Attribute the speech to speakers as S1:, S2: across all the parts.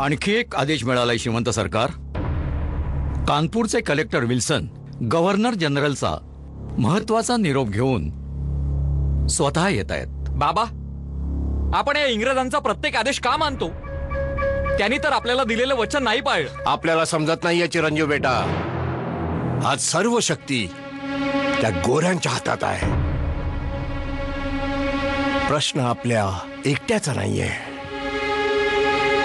S1: आणखी एक आदेश मिळालाय श्रीमंत सरकार। कानपूरचे कलेक्टर विल्सन गव्हर्नर जनरलचा महत्वाचा निरोप घेऊन स्वतः येत आहेत।
S2: बाबा, आपण या इंग्रजांचा प्रत्येक आदेश का मानतो? त्यांनी तर आपल्याला दिलेलं वचन नाही पाळलं।
S3: आपल्याला समजत नाहीये चिरंजीव बेटा, आज सर्व शक्ती त्या गोऱ्यांच्या हातात आहे। प्रश्न आपल्या एकट्याचा नाहीये,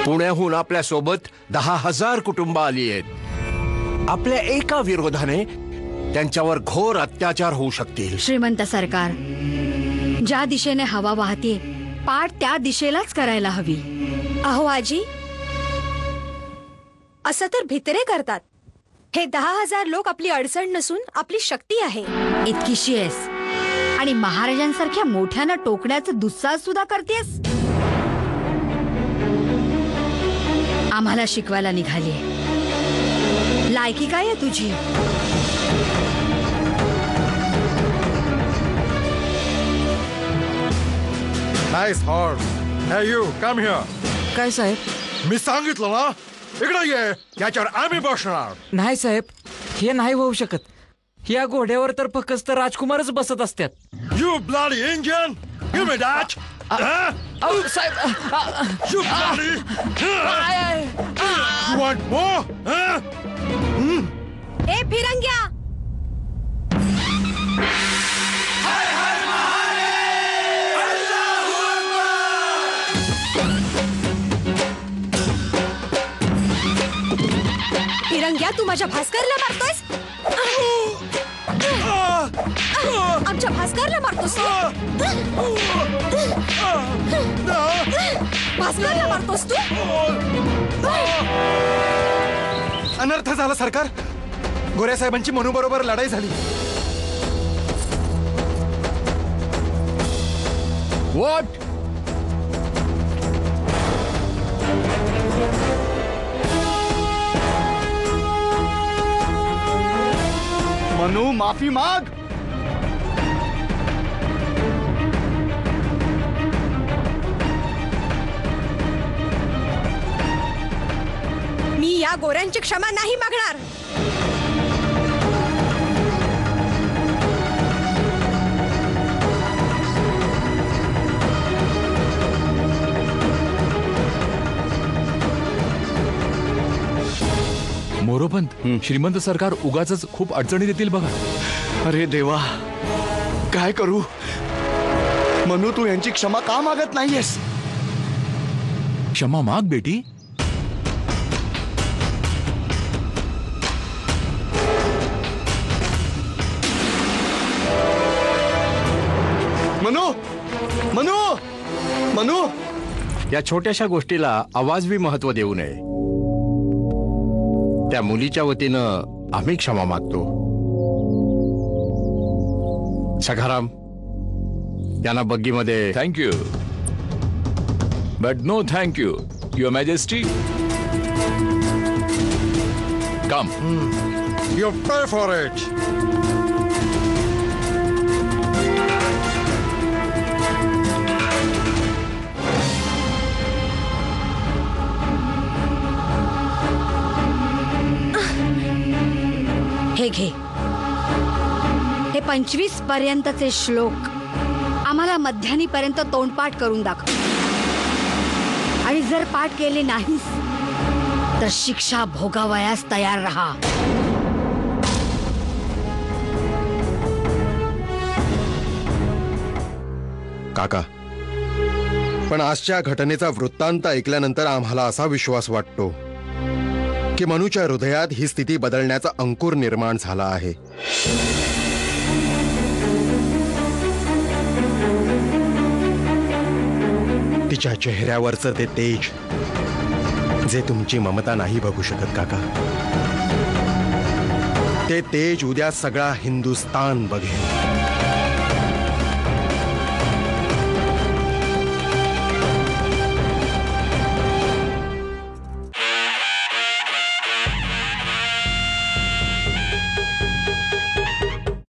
S3: पुण्याहून आपल्या सोबत 10,000 कुटुंब आली आहेत। आपल्या एका विरोधाने त्यांच्यावर घोर अत्याचार होऊ शकतील।
S4: श्रीमंत सरकार, ज्या दिशेने हवा वाहते पाठ त्या दिशेलाच करायला हवी।
S5: अहो आजी, असं तर भित्रे करतात। हे 10,000 लोक आपली अडचण नसून आपली शक्ती आहे।
S4: इतकीशी आहेस आणि महाराजांसारख्या मोठ्यानं टोकण्याचं दुस्साहस सुद्धा करतेस। आम्हाला शिकवायला निघाली, लायकी काय आहे तुझी?
S6: Nice horse. हे यू कम हियर।
S7: काय साहेब?
S6: मी सांगितलं ना, इकडे ये, याच्यावर आम्ही बसणार।
S7: नाही साहेब, हे नाही होऊ शकत। या घोड्यावर तर फक्त राजकुमारच बसत असतात।
S6: You bloody Indian, give me that.
S7: साहेब,
S6: you bloody, you want more?
S5: ए फिरंग्या, फिरंग्या, तू माझ्या भास्करला मारतोयस? आमच्या भास्करला मारतोस? भास्करला मारतोस तू?
S6: अनर्थ झाला सरकार। गोऱ्या साहेबांची मनू बरोबर लढाई झाली।
S3: व्हॉट?
S6: मनू, माफी माग।
S5: मी या गोऱ्यांची क्षमा नाही मागणार।
S2: मोरोपंत, श्रीमंत सरकार उगाच खूप अडचणी देतील बघा।
S8: अरे देवा, काय करू? मनू, तू यांची क्षमा का मागत नाहीयेस?
S2: क्षमा माग बेटी।
S8: मनू, मनू, मनू,
S3: या छोट्याशा गोष्टीला आवाज भी महत्व देऊ नये। त्या मुलीच्या वतीनं आम्ही क्षमा मागतो। सखाराम, यांना बग्गीमध्ये।
S2: Thank you, but no thank you your majesty. Come.
S6: You pay for it.
S4: हे घे, हे 25 पर्यंतचे श्लोक आम्हाला मध्यानीपर्यंत तोंडपाठ करून दाखव, आणि जर पाठ केले नाहीस तर शिक्षा भोगावयास तयार रहा।
S9: काका, पण आजच्या घटनेचा वृत्तांत ऐकल्यानंतर आम्हाला असा विश्वास वाटतो की मनूच्या हृदयात ही स्थिती बदलण्याचा अंकुर निर्माण झाला आहे। तिच्या चेहऱ्यावरचं ते तेज, जे तुमची ममता नाही बघू शकत काका, ते तेज उद्या सगळा हिंदुस्तान बघेल।